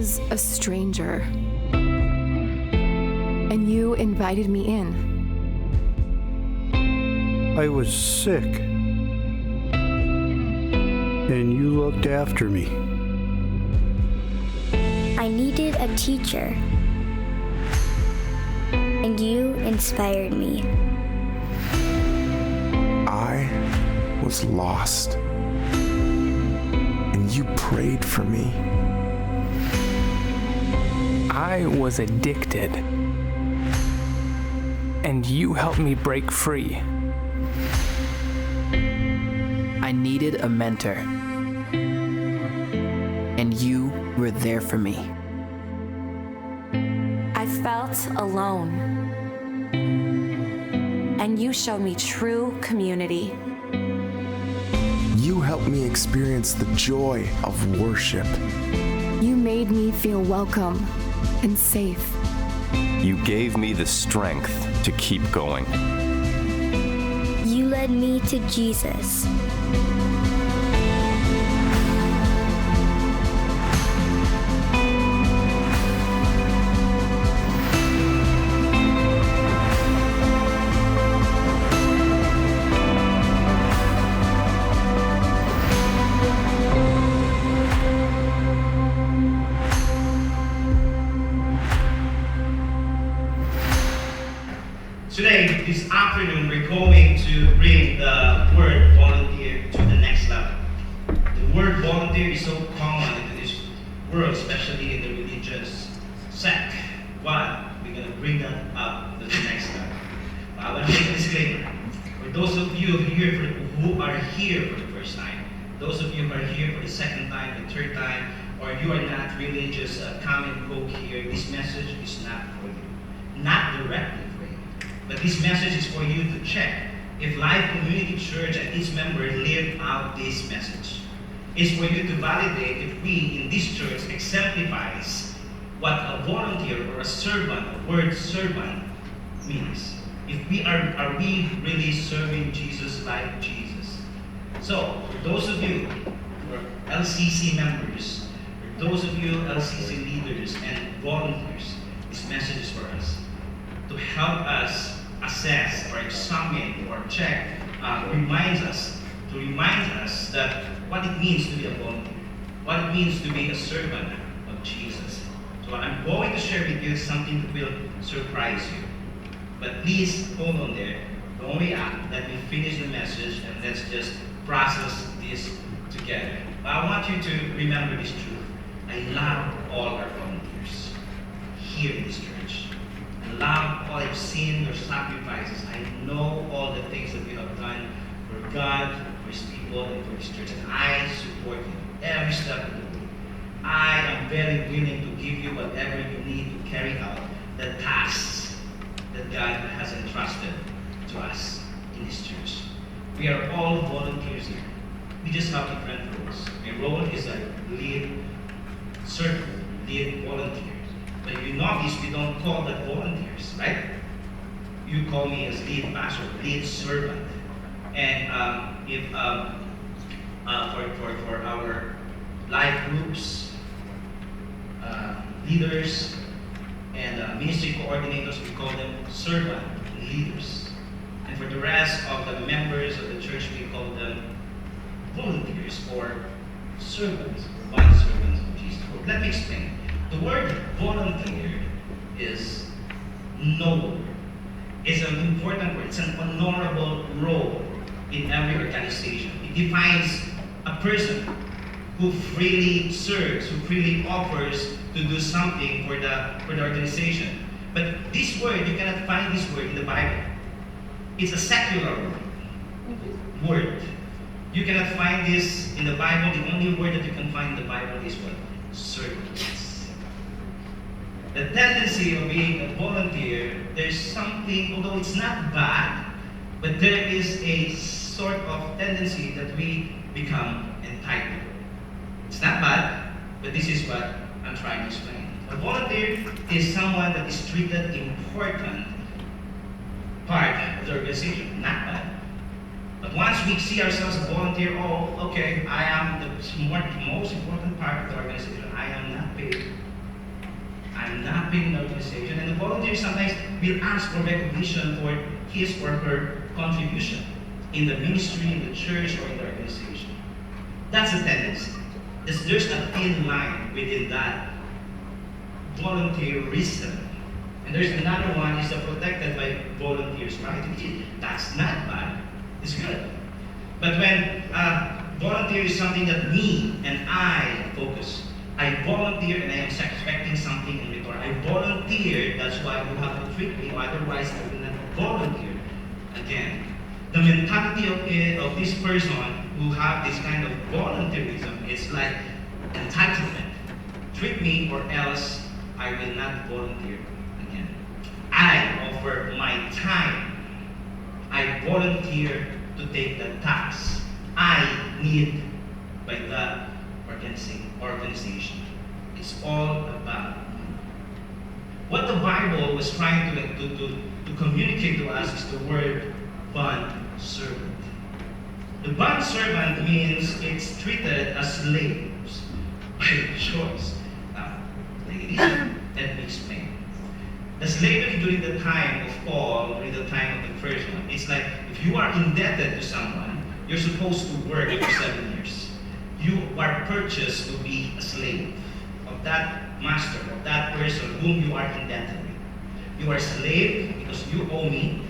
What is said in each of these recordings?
was a stranger, and you invited me in. I was sick, and you looked after me. I needed a teacher, and you inspired me. I was lost, and you prayed for me. I was addicted, and you helped me break free. I needed a mentor, and you were there for me. I felt alone, and you showed me true community. You helped me experience the joy of worship. You made me feel welcome and safe. You gave me the strength to keep going. You led me to Jesus. Today, this afternoon, we're going to bring the word volunteer to the next level. The word volunteer is so common in this world, especially in the religious sect. But we're going to bring that up to the next level. I want to make a disclaimer. For those of you who are here for the first time, those of you who are here for the second time, the third time, or you are not really just come and go here, this message is not for you. Not directly. But this message is for you to check if Life Community Church and its members live out this message. It's for you to validate if we in this church exemplifies what a volunteer or a servant, the word servant, means. If we are we really serving Jesus like Jesus? So, for those of you who are LCC members, for those of you LCC leaders and volunteers, this message is for us. To help us assess or examine or check, remind us that what it means to be a volunteer, what it means to be a servant of Jesus. So I'm going to share with you something that will surprise you. But please hold on there. Don't react. Let me finish the message and let's just process this together. But I want you to remember this truth. I love all our volunteers here in this church. I love all I've seen your sacrifices. I know all the things that you have done for God, for His people, and for His church. And I support you every step of the way. I am very willing to give you whatever you need to carry out the tasks that God has entrusted to us in this church. We are all volunteers here. We just have different roles. My role is a lead servant, lead volunteer. But if you notice, we don't call that volunteers, right? You call me as lead pastor, lead servant. And for our life groups, leaders, and ministry coordinators, we call them servant leaders. And for the rest of the members of the church, we call them volunteers or servants, or bond servants of Jesus. Well, let me explain. The word volunteer is noble. It's an important word. It's an honorable role in every organization. It defines a person who freely serves, who freely offers to do something for the organization. But this word, you cannot find this word in the Bible. It's a secular word. You cannot find this in the Bible. The only word that you can find in the Bible is what? Servant. The tendency of being a volunteer, there's something, although it's not bad, but there is a sort of tendency that we become entitled. It's not bad, but this is what I'm trying to explain. A volunteer is someone that is treated important part of the organization, not bad. But once we see ourselves as a volunteer, oh, okay, I am the most important part of the organization. I am not paid. I'm not paid in the organization. And the volunteer sometimes will ask for recognition for his or her contribution in the ministry, in the church, or in the organization. That's a tendency. There's a thin line within that volunteerism. And there's another one is protected by volunteers, right? That's not bad. It's good. But when volunteer is something that me and I focus, I volunteer and I am expecting something in return. I volunteer, that's why you have to treat me, otherwise I will not volunteer. Again, the mentality of this person who have this kind of volunteerism is like entitlement. Treat me or else I will not volunteer again. I offer my time. I volunteer to take the task I need by the organization. It's all about me. What the Bible was trying to communicate to us is the word bond servant. The bond servant means it's treated as slaves by choice. Ladies, let me explain. The slavery during the time of Paul, during the time of the first one, it's like if you are indebted to someone, you're supposed to work for 7 years. You are purchased to be a slave of that master, of that person whom you are indebted with. You are a slave because you owe me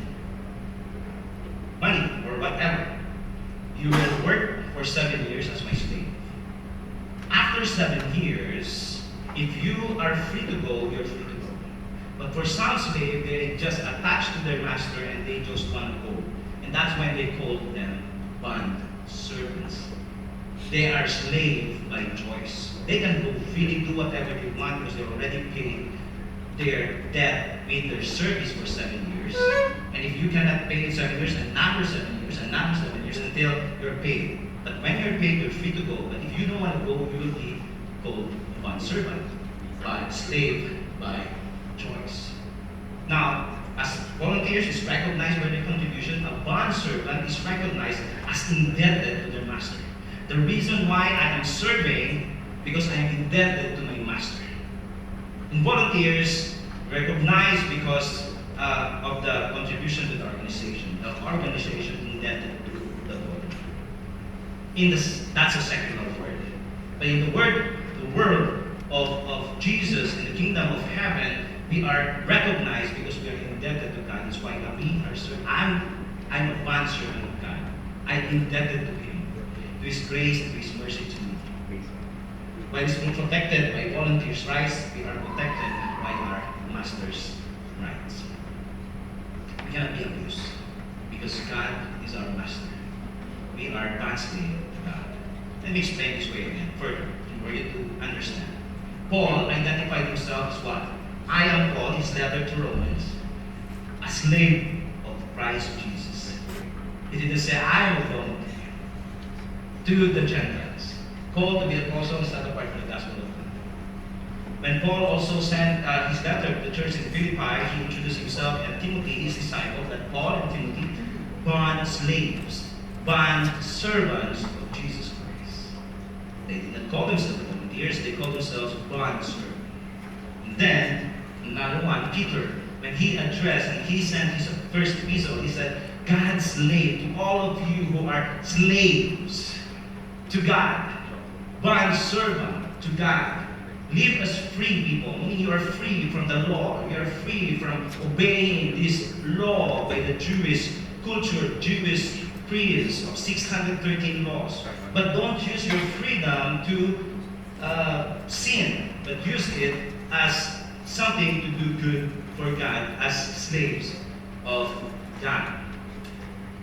money or whatever. You will work for 7 years as my slave. After 7 years, if you are free to go, you're free to go. But for some slave, they just attach to their master and they just want to go. And that's when they call them bond servants. They are slave by choice. They can go freely do whatever they want because they already paid their debt, made their service for 7 years. And if you cannot pay in 7 years, another 7 years, another 7 years until you're paid. But when you're paid, you're free to go. But if you don't want to go, you will be called bond servant, by slave by choice. Now, as volunteers is recognized by their contribution, a bond servant is recognized as indebted to their master. The reason why I am serving, because I am indebted to my master. And volunteers recognized because of the contribution to the organization. The organization indebted to the volunteer. That's a secular word. But in the world of Jesus, in the kingdom of heaven, we are recognized because we are indebted to God. That's why we are served. I'm a bond servant of God. I'm indebted to Him, to His grace and to His mercy to me. While it's being protected by volunteers' rights, we are protected by our master's rights. We cannot be abused because God is our master. We are bond slave to God. Let me explain this way again further for you to understand. Paul identified himself as what? I am Paul, his letter to Romans, a slave of Christ Jesus. He didn't say, I am a volunteer to the Gentiles. Called to be apostle is not a part of the gospel of God. When Paul also sent his letter to the church in Philippi, he introduced himself and Timothy, his disciple, that Paul and Timothy, bond slaves, bond servants of Jesus Christ. They didn't call themselves volunteers, they called themselves bond servants. And then, another one, Peter, when he addressed and he sent his first epistle, he said, God's slave, to all of you who are slaves to God, bond servant to God. Live as free people, meaning you are free from the law. You are free from obeying this law by the Jewish culture, Jewish priests of 613 laws. But don't use your freedom to sin, but use it as something to do good for God, as slaves of God.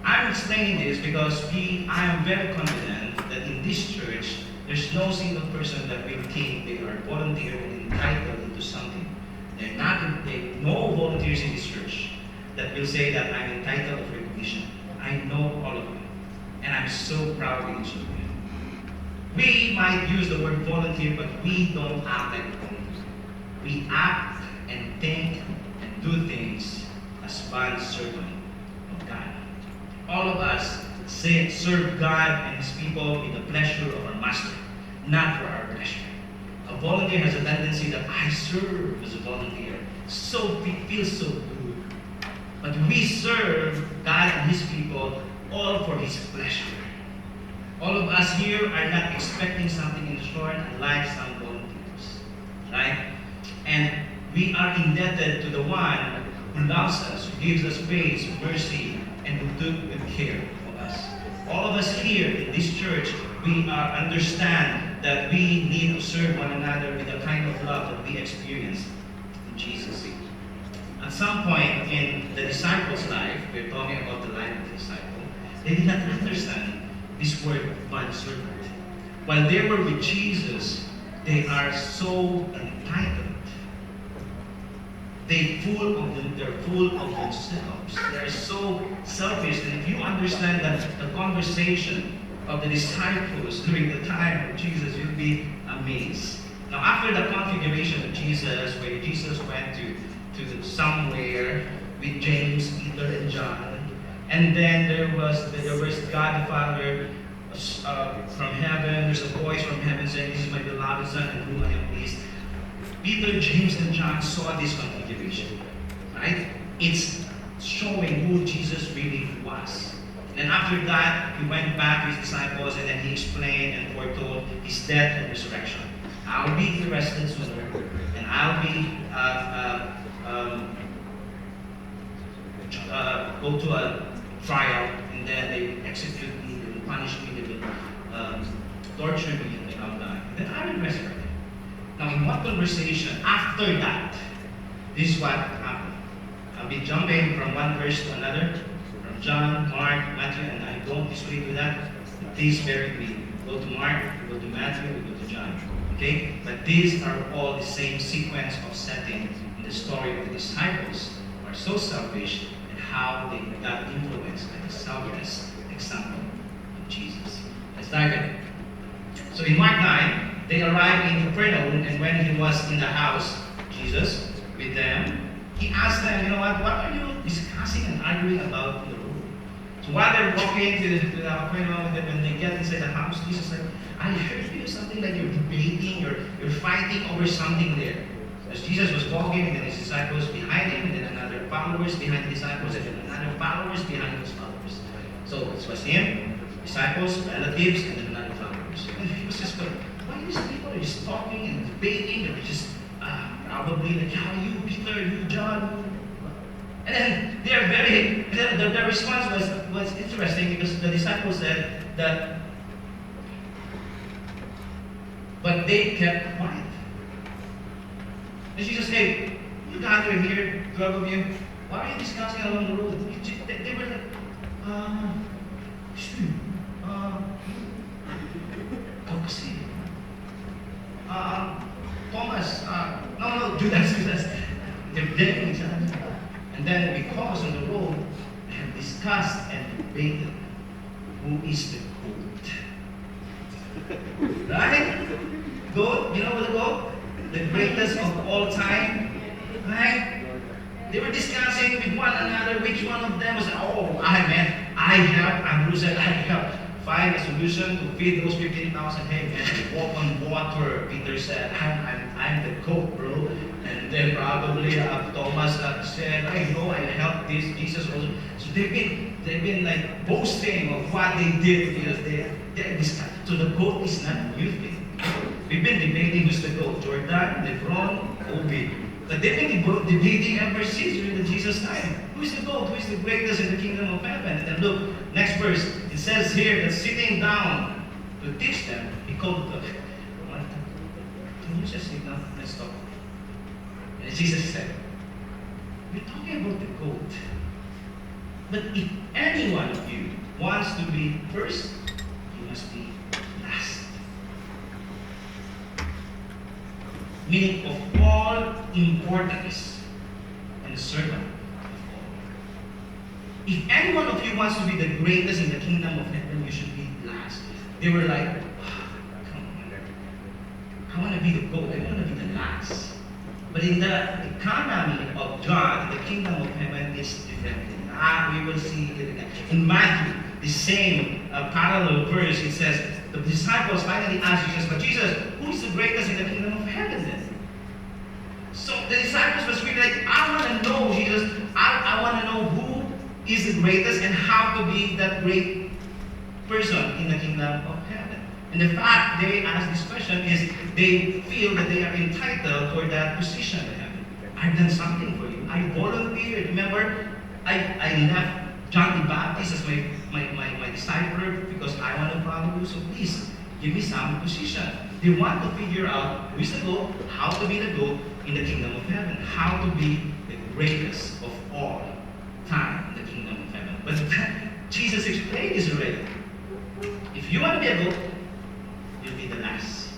I'm explaining this because I am very confident that in this church, there's no single person that will think they are volunteer and entitled into something. No volunteers in this church that will say that I'm entitled of recognition. I know all of them, and I'm so proud of each of them. We might use the word volunteer, but we don't act like volunteers. We act and think and do things as bond servant of God. All of us serve God and His people with the pleasure of our Master, not for our pleasure. A A volunteer has a tendency that I serve as a volunteer. So it feels so good. But we serve God and His people all for His pleasure. All of us here are not expecting something in return, unlike some volunteers, right? And we are indebted to the one who loves us, who gives us grace, mercy, and who took good care of us. All of us here in this church, we understand that we need to serve one another with the kind of love that we experience in Jesus. At some point in the disciples' life, we're talking about the life of the disciple, they did not understand this word bondservant. While they were with Jesus, they are so entitled. They're full of themselves. They're so selfish. And if you understand that the conversation of the disciples during the time of Jesus, you'll be amazed. Now, after the configuration of Jesus, where Jesus went to somewhere with James, Peter, and John, and then there was God the Father from heaven. There's a voice from heaven saying, "This is my beloved Son, in whom I am pleased." Peter, James, and John saw this configuration, right? It's showing who Jesus really was. And then after that, he went back to his disciples, and then he explained and foretold his death and resurrection. I'll be arrested sooner, and I'll be go to a trial, and then they execute me, they will punish me, they will torture me, and then I'll die. And then I will resurrect. Now, in one conversation after that, this is what happened. I'll be jumping from one verse to another, from John, Mark, Matthew, and I don't disagree with that. Please bear with me. Go to Mark, we go to Matthew, we go to John. Okay? But these are all the same sequence of setting in the story of the disciples who are so selfish and how they got influenced by the selfless example of Jesus. Let's dive in. So in Mark 9, they arrived in Capernaum, and when he was in the house, Jesus, with them, he asked them, you know what are you discussing and arguing about in the room? So while they're walking to the Capernaum, when they get inside the house, Jesus said, I heard you something like you're debating, you're fighting over something there. As Jesus was walking, and then his disciples behind him, and then another followers behind the disciples, and then another followers behind those followers. So it was him, disciples, relatives, and then another followers. And he was just going, why these people are just talking and debating? They're just probably like, how you, Peter, you, John. And then they're the response was interesting, because the disciples said that, but they kept quiet. And Jesus said, you gather here, 12 of you, why are you discussing along the road? They were like, Thomas, no, Judas. They're dating each other. And then because on the road, they have discussed and debated who is the GOAT. Right? GOAT, you know what the GOAT? The greatest of all time. Right? They were discussing with one another which one of them was, I have find a solution to feed those 15,000. Hey man, walk on water. Peter said, I'm the GOAT, bro. And then probably Thomas said, I know I helped this. Jesus also. So they've been like boasting of what they did, because they're discussing. So the GOAT is not a new thing. We've been debating who's the GOAT, Jordan, LeBron, Obi. But they've been debating ever since during the Jesus time. Who is the GOAT? Who is the greatest in the kingdom of heaven? And then look, next verse. It says here that sitting down to teach them, he called them. Can you just sit down? Let's talk. And Jesus said, we're talking about the GOAT. But if any one of you wants to be first, he must be last. Meaning of all importance, and a servant of all. If any one of you wants to be the greatest in the kingdom of heaven, you should be last. They were like, come on, I want to be the GOAT, I want to be the last. But in the economy of God, the kingdom of heaven is different. We will see it again. In Matthew, the same parallel verse, it says, the disciples finally asked Jesus, but Jesus, Jesus, who is the greatest in the kingdom of heaven then? So the disciples was really like, I want to know, Jesus. I want to know who is the greatest and how to be that great person in the kingdom of heaven. And the fact they ask this question is they feel that they are entitled for that position in heaven. I've done something for you. I volunteered. Remember, I left John the Baptist as my disciple because I want to follow you. So please, give me some position. They want to figure out who is the goat, how to be the goat in the kingdom of heaven, how to be the greatest of all time in the kingdom of heaven. But Jesus explained this already. If you want to be a goat, you'll be the last.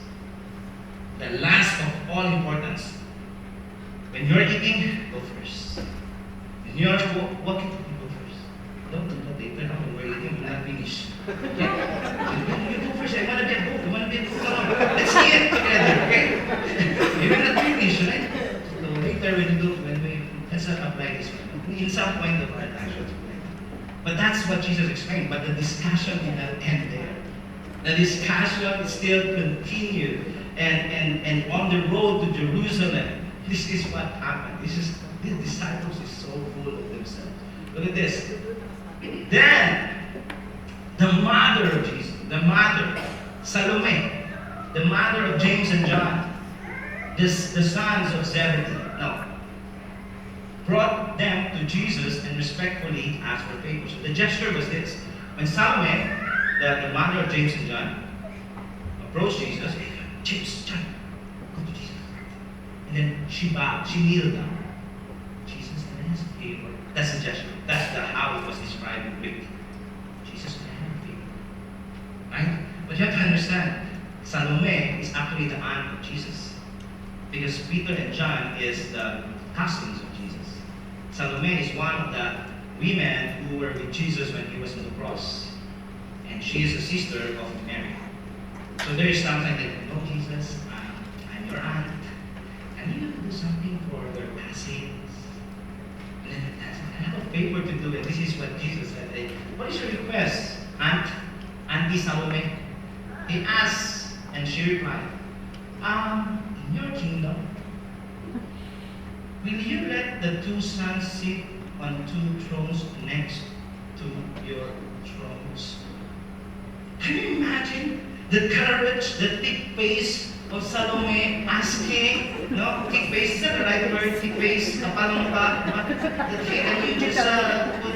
The last of all importance. When you're eating, go first. When you're walking, go first. Don't later. We're eating, we're not finished. Okay? You go first. I want to be a goat. I want to be a goat. Come on. Let's eat together, okay? You're not finished, right? So later when we let's not apply this one. In some point of our actions. But that's what Jesus explained. But the discussion did not end there. The discussion still continued. And on the road to Jerusalem, this is what happened. These disciples is so full of themselves. Look at this. Then, the mother of Jesus, the mother, Salome, the mother of James and John, the sons of Zebedee, brought them to Jesus and respectfully asked for favor. So the gesture was this. When Salome, the mother of James and John, approached Jesus, James, John, go to Jesus. And then she bowed, she kneeled down. Jesus, can I ask a favor? That's the gesture. That's how it was described in Greek. Jesus, can I have a favor? Right? But you have to understand, Salome is actually the aunt of Jesus. Because Peter and John is the cousins of Jesus. Salome is one of the women who were with Jesus when he was on the cross. And she is the sister of Mary. So there is something like, no, Jesus, I'm your aunt. Can you do something for your cousins? And then I have a favor to do, and this is what Jesus said. What is your request, Auntie Salome? He asked, and she replied, in your kingdom, will you let the two sons sit on two thrones next to your thrones? Can you imagine the courage, the thick face of Salome asking, no, thick face, is that the right word? Thick face, kapalong pa. Can you just put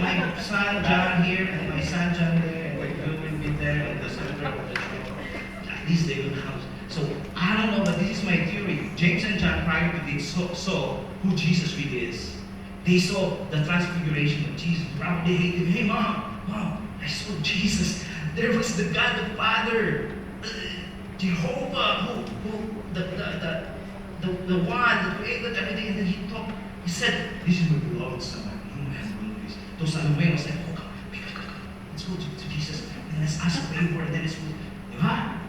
my son John here and my son John there, and you will be there in the center of the throne. At least they will have. So I don't know, but this is my theory. James and John prior to this saw who Jesus really is. They saw the transfiguration of Jesus. Probably hated, hey mom, I saw Jesus. There was the God the Father, Jehovah, who the one that created everything, and then he talked. He said, "This is my beloved son, whom I have known this." Those Salome was like, "Oh God, let's go to Jesus and let's ask for favor, and then let's go."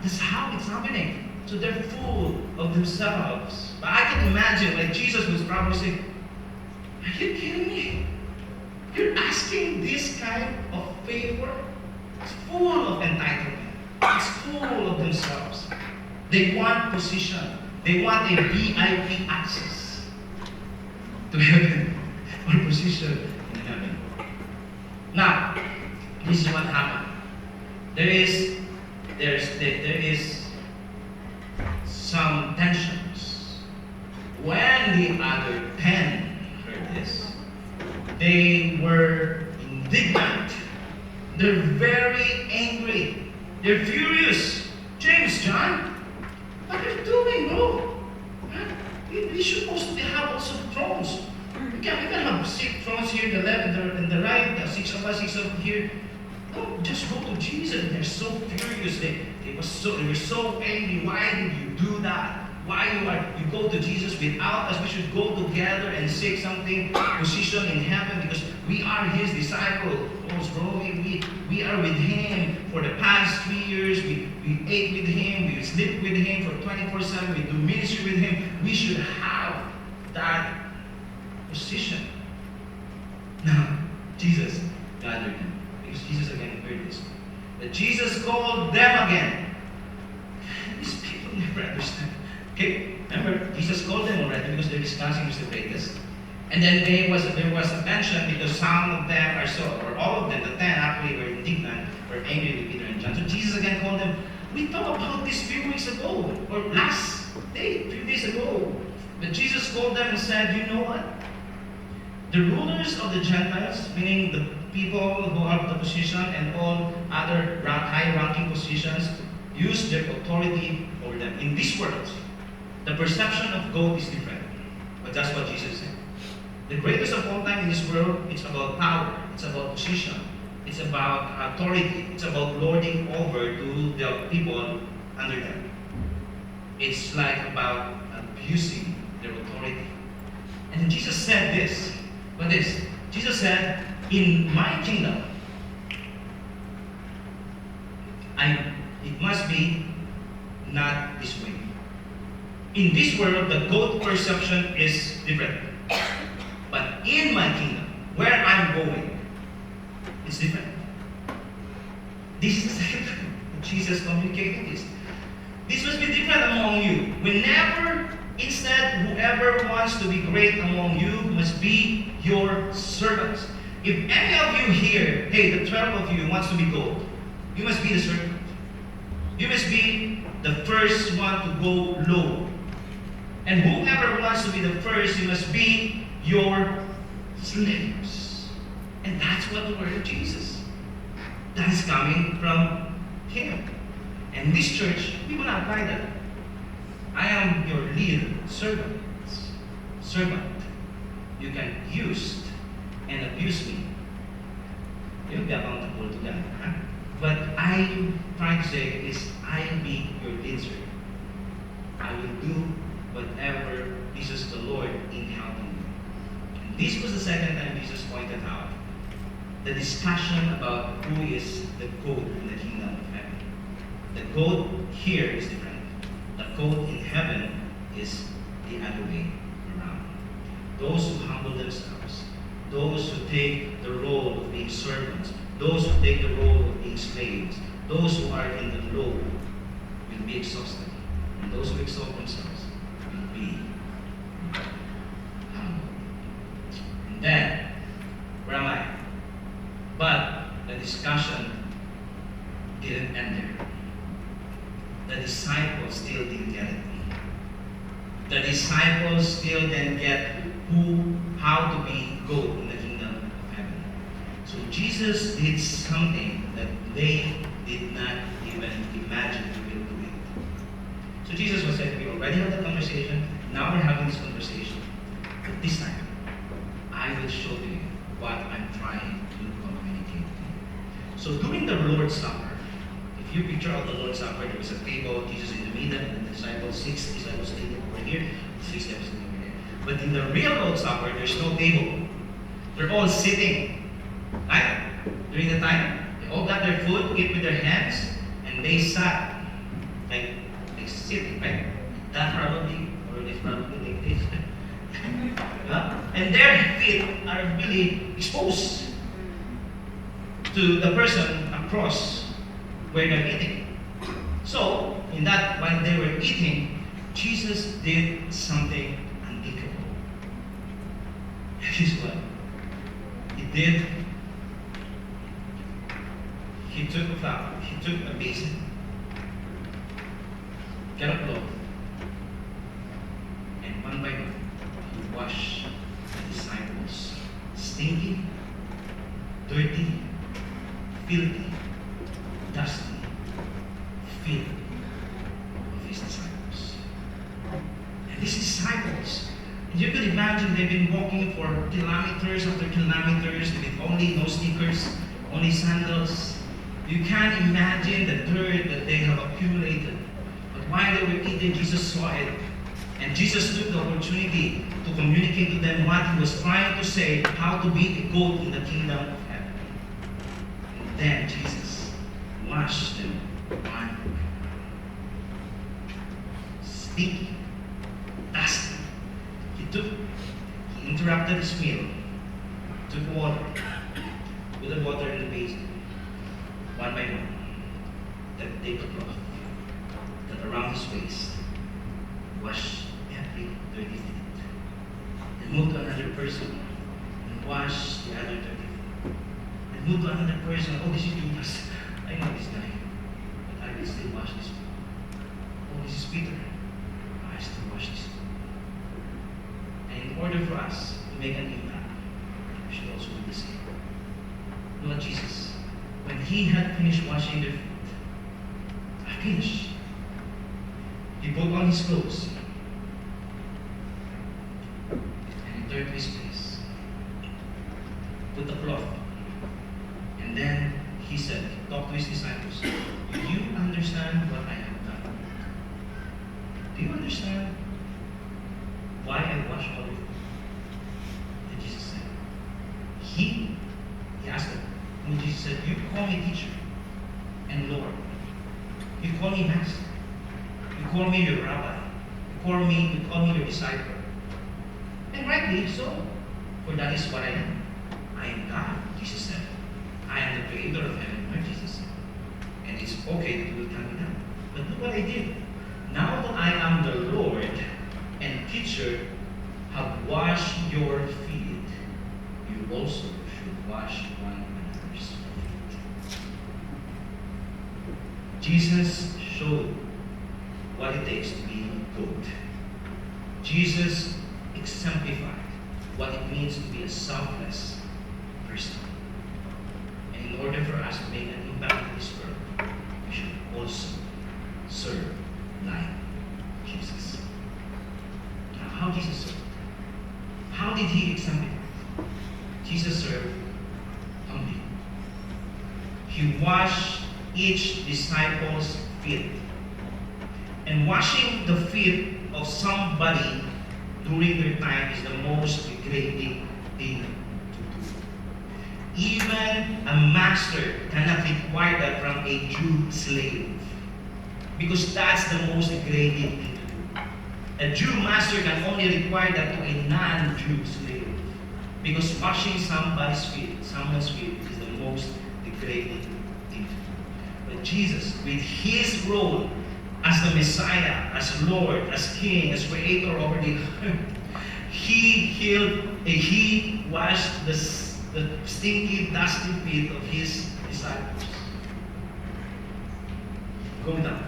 That's how it's happening. So they're full of themselves. But I can imagine, like Jesus was probably saying, "Are you kidding me? You're asking this kind of favor?" It's full of entitlement. It's full of themselves. They want position. They want a VIP access to heaven or position in heaven. Now, this is what happened. There is some tensions. When the other 10 heard this, they were indignant. They're very angry. They're furious. James, John, what are you doing, bro? We should supposed to have also thrones. We can have 6 thrones here in the left and the right, 6 of us, 6 of here. No, just go to Jesus. And they're so furious. They were so angry. Why did you do that? Why you go to Jesus without us? We should go together and seek something, position in heaven, because we are His disciple. We are with Him for the past 3 years. We ate with Him. We slept with Him for 24/7. We do ministry with Him. We should have that position. Now, Jesus gathered them. Because Jesus again heard this. But Jesus called them again. never understand. Okay? Remember, Jesus called them already because they're discussing who's the greatest. And then there was a tension because some of them are so, or all of them, the 10 actually were indignant, were angry with Peter and John. So Jesus again called them. We talked about this a few weeks ago, or last day, a few days ago. But Jesus called them and said, you know what? The rulers of the Gentiles, meaning the people who have the position and all other high-ranking positions, use their authority over them. In this world, the perception of God is different. But that's what Jesus said. The greatest of all time in this world, it's about power, it's about position, it's about authority, it's about lording over to the people under them. It's like about abusing their authority. And then Jesus said this, but this, Jesus said, in my kingdom, it must be not this way. In this world, the God perception is different. But in my kingdom, where I'm going, it's different. This is the second time Jesus communicated this. This must be different among you. Whenever, instead, whoever wants to be great among you must be your servants. If any of you here, hey, the 12 of you wants to be gold, you must be the servant. You must be the first one to go low. And whoever wants to be the first, you must be your slaves. And that's what the word of Jesus. That is coming from Him. And this church, we will not apply that. I am your leader, servant. You can use and abuse me. You'll be accountable to that. Huh? But I'm trying to say is, I'll be your leader. I will do whatever Jesus the Lord in helping you. And this was the second time Jesus pointed out the discussion about who is the goat in the kingdom of heaven. The goat here is different. The goat in heaven is the other way around. Those who humble themselves, those who take the role of being servants, those who take the role of being slaves, those who are in the low will be exhausted. And those who exalt themselves will be humble. And then, where am I? But the discussion didn't end there. The disciples still didn't get it. The disciples still didn't get how to be goat in the kingdom of heaven. So Jesus did something that they did not even imagine he will do it. So Jesus was saying, we already had the conversation, now we're having this conversation. But this time, I will show you what I'm trying to communicate. So during the Lord's Supper, if you picture out the Lord's Supper, there was a table, Jesus in the middle, and the disciples, 6 disciples sitting over here, 6 disciples sitting over there. But in the real Lord's Supper, there's no table. They're all sitting. Right? During the time, they all got their food, ate with their hands, and they sat. Like, they sit, right? That probably, or it's probably like this. And their feet are really exposed to the person across where they're eating. So, in that, while they were eating, Jesus did something unthinkable. That is what he did. He took a flower, he took a basin, got a cloth, and one by one, he washed the disciples' stinky, dirty, filthy, dusty feet of his disciples. And these disciples, you could imagine they've been walking for kilometers after kilometers with only no sneakers, only sandals. You can't imagine the dirt that they have accumulated. But while they were eating, Jesus saw it. And Jesus took the opportunity to communicate to them what he was trying to say, how to be a goat in the kingdom of heaven. And then Jesus washed them one. Stinky, dusty. He interrupted his meal, took water, put the water in the basin, one by one, then take a cloth, that around his waist, wash every dirty feet. Then move to another person and wash the other dirty feet. Then move to another person. Oh, this is Judas. I know this guy, but I will still wash this feet. Oh, this is Peter. I still wash this feet. And in order for us to make an impact, we should also do the same. Lord Jesus, when he had finished washing their feet, I finished. He put on his clothes and he turned to his face, put the cloth, and then he said, talk to his disciples, do you understand what I have done? Do you understand why I washed all of you? And Jesus said, he asked them, and Jesus said, you call me teacher and Lord. You call me master. You call me your rabbi. You call me your disciple. And rightly so, for that is what I am. I am God, Jesus said. I am the creator of heaven and earth, Jesus said. And it's okay that you will tell me that. But look what I did. Now that I am the Lord and teacher, have washed your feet, you also should wash one another's feet. Jesus showed what it takes to be good. Jesus exemplified what it means to be a selfless person. And in order for us to make an impact in this world, we should also serve like Jesus. Now, how Jesus served? How did he exemplify? Jesus served humbly. He washed each disciple's feet. And washing the feet of somebody during their time is the most degrading thing to do. Even a master cannot require that from a Jew slave, because that's the most degrading thing to do. A Jew master can only require that to a non-Jew slave, because washing someone's feet is the most degrading thing to do. But Jesus, with his role as the Messiah, as Lord, as King, as Creator over the earth, he washed the stinky, dusty feet of his disciples. Go down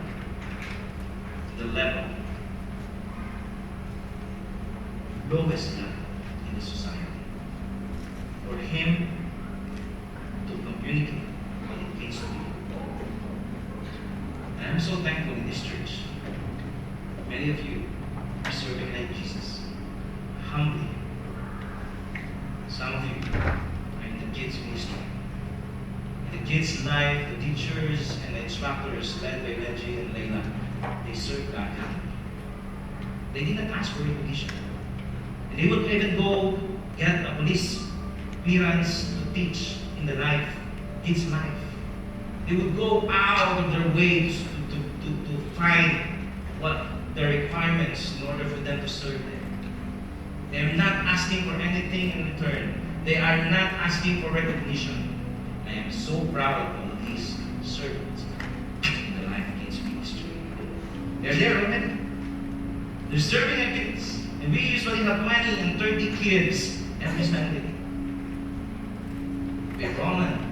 to the level, lowest level in the society, for him to communicate what it means to be. And I'm so thankful in this church. Many of you are serving like Jesus, humbly. Some of you are in the kids' ministry. In the kids' life, the teachers and the instructors led by Reggie and Layla, they served God humbly. They didn't ask for recognition. And they would even go get a police clearance to teach in the kids' life. They would go out of their ways to find what the requirements in order for them to serve them. They are not asking for anything in return. They are not asking for recognition. I am so proud of these servants in the Life Kids ministry. They're there already. They're serving our kids. And we usually have 20 and 30 kids every Sunday. We have Roman,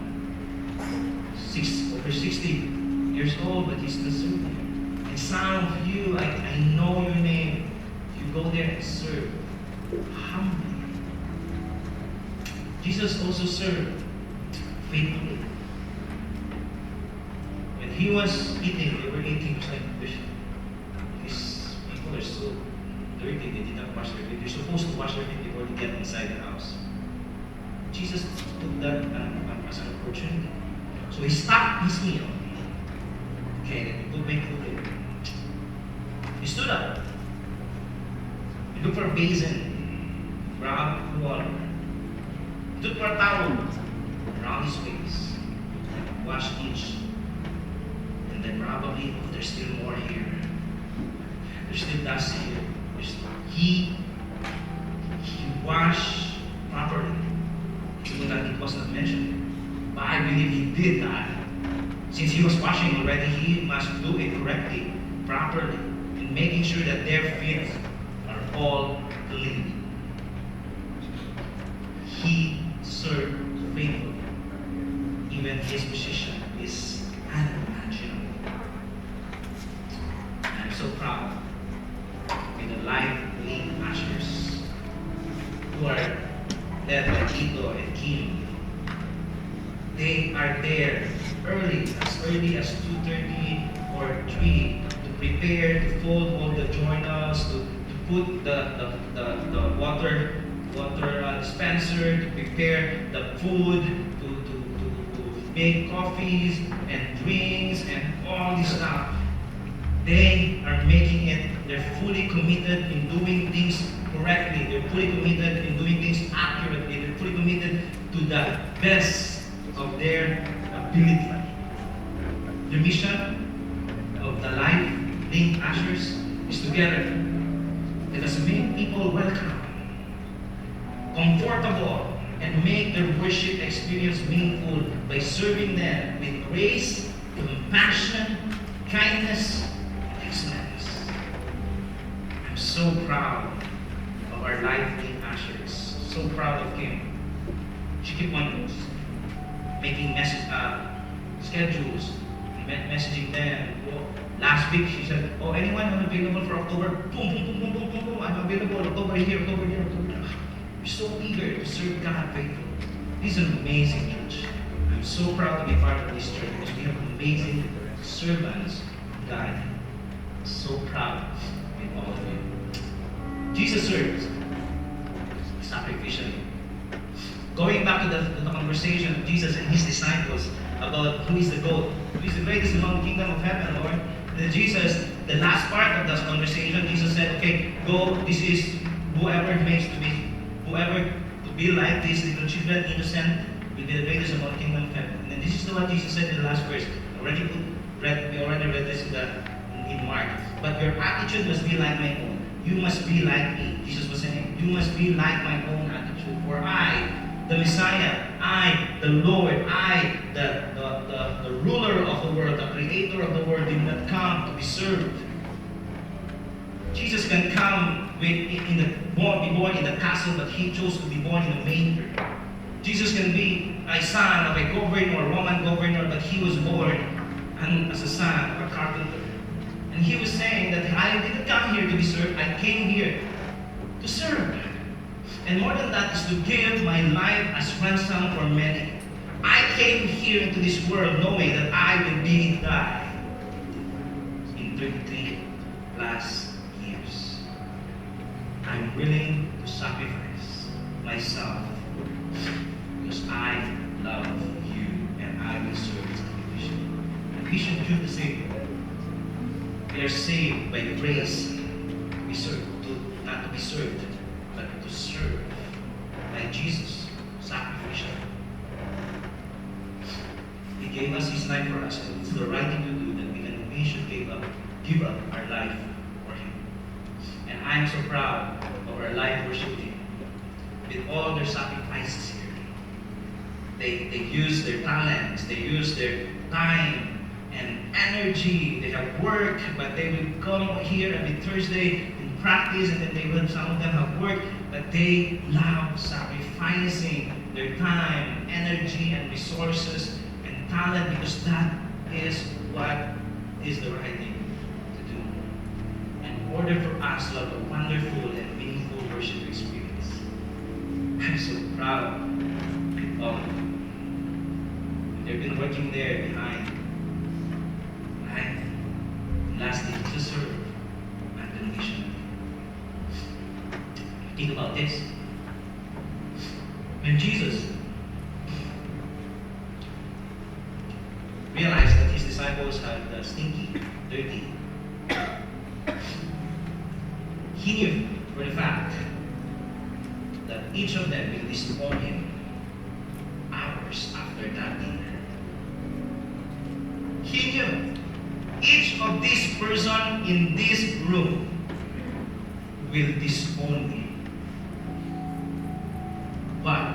over 60 years old, but he's still serving. And some of you, I know your name. You go there and serve humbly. Jesus also served faithfully. When he was eating, they were eating just like fish. These people are so dirty, they did not wash their feet. They're supposed to wash their feet before they get inside the house. Jesus took that as an opportunity. So he stopped his meal. Okay, then he put my food in. He stood up. He looked for a basin, grabbed water. He took for a towel around his face, and washed each. And then probably, oh, there's still more here. There's still dust here. He washed properly. Even that it was not mentioned. But I believe he did that. Since he was washing already, he must do it correctly, properly, and making sure that their feet are all clean. He served faithfully. Even his position is unimaginable. And I'm so proud with the life lead ushers who are led by Tito and Kim. They are there early as 2:30 or 3 to prepare, to fold all the journals, to put the water dispenser, to prepare the food, to make coffees and drinks and all this stuff. They are making it. They're fully committed in doing things correctly. They're fully committed in doing things accurately. They're fully committed to the best of their ability. The mission of the Life Link Ushers is together. Let us make people welcome, comfortable, and make their worship experience meaningful by serving them with grace, compassion, kindness, and excellence. I'm so proud of our Life Link Ushers. So proud of Kim. She keep on making schedules, messaging them. Last week she said, "Oh, anyone available for October? Boom, boom, boom, boom, boom, boom, boom. I'm available. October here, October here, October here." We're so eager to serve God faithfully. This is an amazing church. I'm so proud to be part of this church because we have amazing servants of God. So proud with all of you. Jesus served sacrificially. Going back to the conversation of Jesus and his disciples about who is the goat, who is the greatest among the kingdom of heaven, Lord. And Jesus, the last part of that conversation, Jesus said, "Okay, go. This is whoever to be like these little children, innocent, will be the greatest among the kingdom of heaven." And then this is what Jesus said in the last verse. We already read this in Mark. "But your attitude must be like my own. You must be like me." Jesus was saying, "You must be like my own attitude. For I, the Messiah, I, the Lord, I, the ruler of the world, the creator of the world, did not come to be served." Jesus can come be born in the castle, but he chose to be born in a manger. Jesus can be a son of a governor, Roman governor, but he was born as a son of a carpenter. And he was saying that I didn't come here to be served, I came here to serve. And more than that is to give my life as ransom for many. I came here into this world knowing that I will die in 33 plus years. I'm willing to sacrifice myself because I love you and I will serve sacrificially. And we should do the same. We are saved by grace. We serve, not to be served, but to serve like Jesus, sacrificially. He gave us his life for us, and it's the right thing to do that we should give up our life for him. And I'm so proud of our life worship team with all their sacrifices here. They use their talents, they use their time and energy. They have work, but they will come here every Thursday and practice, and then some of them have work, but they love sacrificing their time, energy, and resources and talent because that is what is the right thing to do. In order for us to have a wonderful and meaningful worship experience. I'm so proud of them. They've been working there behind. And lastly, to serve unconditionally. Think about this. When Jesus realized that his disciples had stinky, dirty, he knew for the fact that each of them will disown him hours after that dinner. He knew each of this person in this room will disown me. But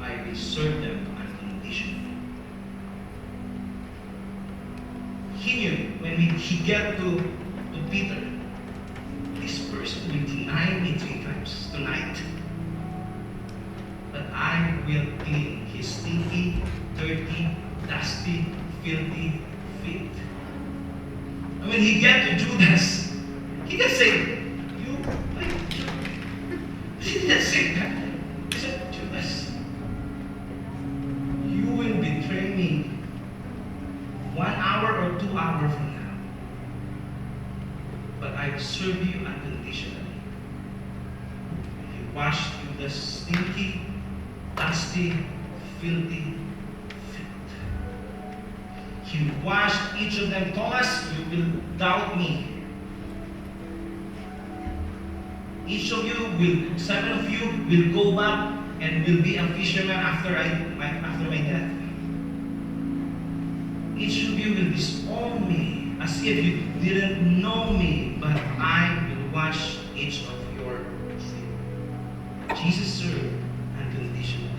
I will serve them unconditionally. He knew when he got to Peter, I will serve you unconditionally. He washed you the stinky, dusty, filthy feet. He washed each of them. Thomas, you will doubt me. Each of you will, 7 of you will go back and will be a fisherman after my death. Each of you will disown me as if you didn't know me, but I will wash each of your feet. Jesus served unconditionally.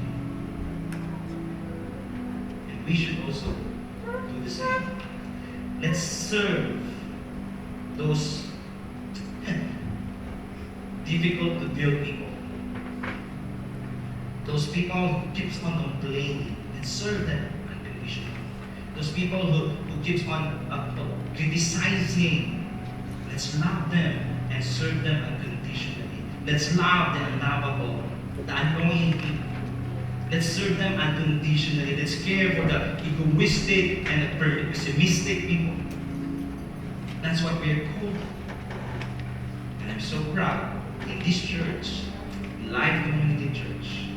And we should also do the same. Let's serve those difficult to deal people. Those people who keeps on complaining, and serve them unconditionally. Those people who keeps on criticizing, let's love them and serve them unconditionally. Let's love the unlovable, the annoying people. Let's serve them unconditionally. Let's care for the egoistic and the pessimistic people. That's what we are called. And I'm so proud in this church, Life Community Church,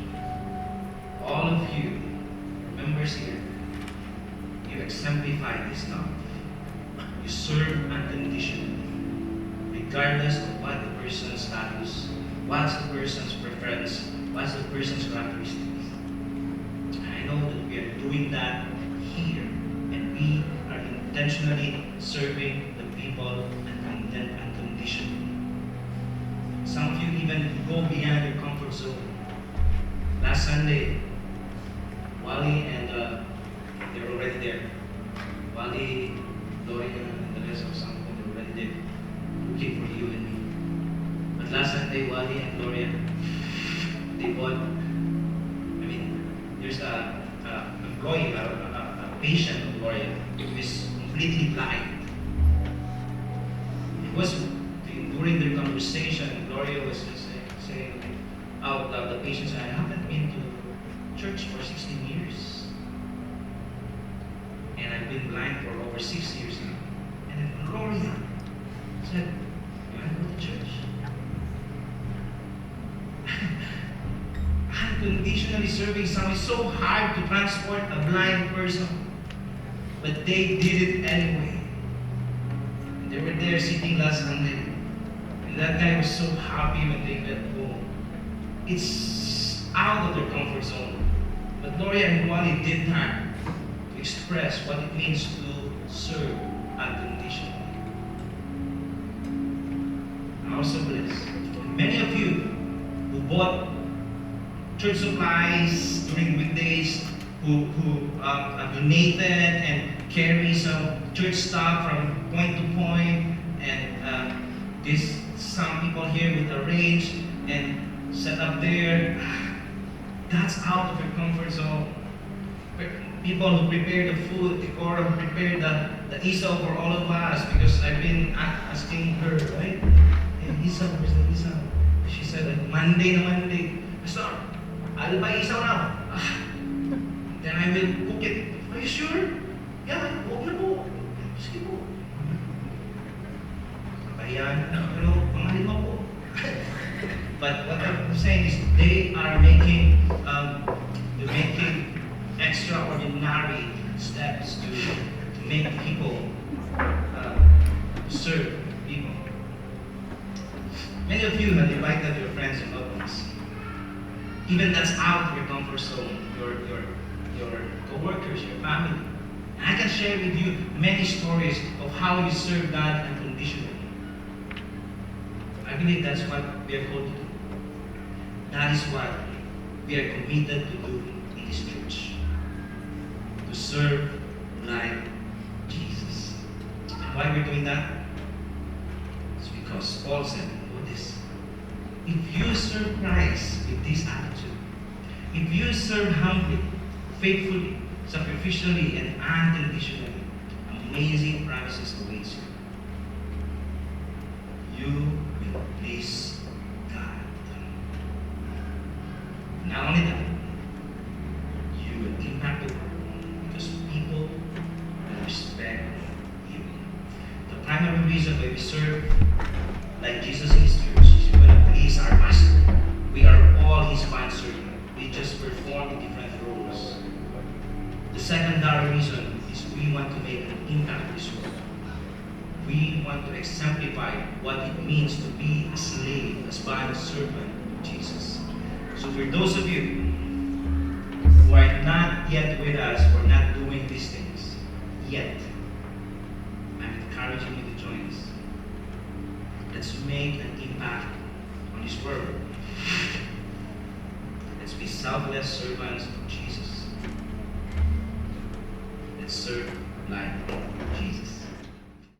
all of you members here, you exemplify this love. You serve unconditionally, regardless of what the person's status, what's the person's preference, what's the person's characteristics. And I know that we are doing that here, and we are intentionally serving the people unconditionally. Some of you even go beyond your comfort zone. Last Sunday, Wally and they're already there. Wally, Gloria, and the rest of some of them are already there, looking for you and me. But last Sunday, Wally and Gloria, they bought. There's a employee, a patient of Gloria who is completely blind. It was during their conversation, Gloria was just saying out loud, the patient said, I haven't been to church for 16 years. And I've been blind for over 6 years now. And then Gloria said, you want to go to church? Unconditionally serving someone is so hard to transport a blind person. But they did it anyway. And they were there sitting last Sunday. And that guy was so happy when they got home. It's out of their comfort zone. But Gloria and Wally did that to express what it means to serve unconditionally. I'm also blessed. And many of you who bought church supplies during weekdays, who donated and carry some church stuff from point to point, and some people here would arrange and set up there. That's out of your comfort zone. People who prepare the food, Decora who prepared the isaw for all of us, because I've been asking her, right? Hey, isaw, where's the isaw? She said, Monday. So, I'll buy isaw now. Then I will cook it. Are you sure? Yeah, huwag na po. Sige po. Ayan, mga lima po. But what I'm saying is they are making extraordinary steps to make people serve people. Many of you have invited your friends and loved ones. Even that's out of your comfort zone, your co-workers, your family. And I can share with you many stories of how you serve God unconditionally. I believe that's what we are called to do. That is what we are committed to do in this church. To serve like Jesus. And why we're doing that? It's because Paul said, know this. If you serve Christ with this attitude, if you serve humbly, faithfully, sacrificially, and unconditionally, amazing promises await you. You will please God. Not only that, you will impact the world because people will respect you. The primary reason why we serve like Jesus in his church, we want to please our master. We are all his bondservant. We just perform in different roles. The secondary reason is we want to make an impact in this world. We want to exemplify what it means to be a slave, as bondservant of Jesus. So for those of you who are not yet with us or not doing these things yet, I'm encouraging you to join us. Let's make an impact on this world. Let's be selfless servants of Jesus. Let's serve life.